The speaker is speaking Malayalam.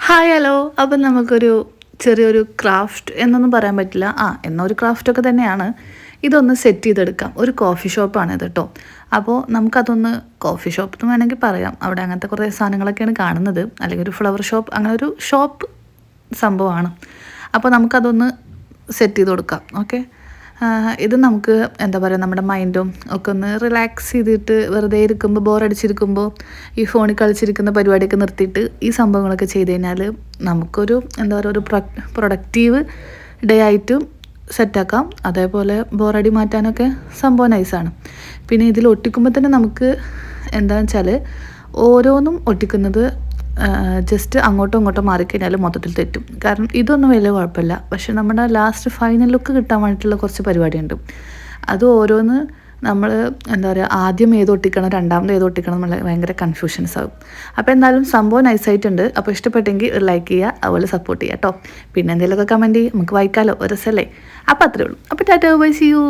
Hi hello. അപ്പം നമുക്കൊരു ചെറിയൊരു ക്രാഫ്റ്റ് എന്നൊന്നും പറയാൻ പറ്റില്ല, എന്നൊരു ക്രാഫ്റ്റൊക്കെ തന്നെയാണ്. ഇതൊന്ന് സെറ്റ് ചെയ്തെടുക്കാം. ഒരു കോഫി ഷോപ്പാണ് ഇത് കേട്ടോ. അപ്പോൾ നമുക്കതൊന്ന് കോഫി ഷോപ്പ് എന്ന് വേണമെങ്കിൽ പറയാം. അവിടെ അങ്ങനത്തെ കുറേ സാധനങ്ങളൊക്കെയാണ് കാണുന്നത്, അല്ലെങ്കിൽ ഒരു ഫ്ലവർ ഷോപ്പ്, അങ്ങനെ ഒരു ഷോപ്പ് സംഭവമാണ്. അപ്പോൾ നമുക്കതൊന്ന് സെറ്റ് ചെയ്ത് കൊടുക്കാം. ഓക്കെ, ഇത് നമുക്ക് എന്താ പറയുക, നമ്മുടെ മൈൻഡും ഒക്കെ ഒന്ന് റിലാക്സ് ചെയ്തിട്ട് വെറുതെ ഇരിക്കുമ്പോൾ, ബോറടിച്ചിരിക്കുമ്പോൾ ഈ ഫോണിൽ കളിച്ചിരിക്കുന്ന പരിപാടിയൊക്കെ നിർത്തിയിട്ട് ഈ സംഭവങ്ങളൊക്കെ ചെയ്ത് കഴിഞ്ഞാൽ നമുക്കൊരു എന്താ പറയുക, ഒരു പ്രൊഡക്റ്റീവ് ഡേ ആയിട്ടും സെറ്റാക്കാം. അതേപോലെ ബോറടി മാറ്റാനൊക്കെ സംഭവം നൈസാണ്. പിന്നെ ഇതിൽ ഒട്ടിക്കുമ്പോൾ തന്നെ നമുക്ക് എന്താണെന്ന് വെച്ചാൽ ഓരോന്നും ഒട്ടിക്കുന്നത് ജസ്റ്റ് അങ്ങോട്ടും ഇങ്ങോട്ടും മാറിക്കഴിഞ്ഞാൽ മൊത്തത്തിൽ തെറ്റും. കാരണം ഇതൊന്നും വലിയ കുഴപ്പമില്ല, പക്ഷെ നമ്മുടെ ലാസ്റ്റ് ഫൈനൽ ലുക്ക് കിട്ടാൻ വേണ്ടിയിട്ടുള്ള കുറച്ച് പരിപാടിയുണ്ട്. അത് ഓരോന്ന് നമ്മൾ എന്താ പറയുക, ആദ്യം ഏത് ഒട്ടിക്കണം, രണ്ടാമത് ഏത് ഒട്ടിക്കണം എന്നുള്ള ഭയങ്കര കൺഫ്യൂഷൻസ് ആകും. അപ്പോൾ എന്തായാലും സംഭവം നൈസായിട്ടുണ്ട്. അപ്പോൾ ഇഷ്ടപ്പെട്ടെങ്കിൽ ഒരു ലൈക്ക് ചെയ്യുക, അതുപോലെ സപ്പോർട്ട് ചെയ്യുക കേട്ടോ. പിന്നെ എന്തെങ്കിലുമൊക്കെ കമൻറ്റ് ചെയ്യും, നമുക്ക് വായിക്കാമല്ലോ, ഒരു രസമല്ലേ. അപ്പോൾ അത്രേ ഉള്ളൂ. അപ്പോൾ ടാറ്റാ, ബൈ, സീ യു.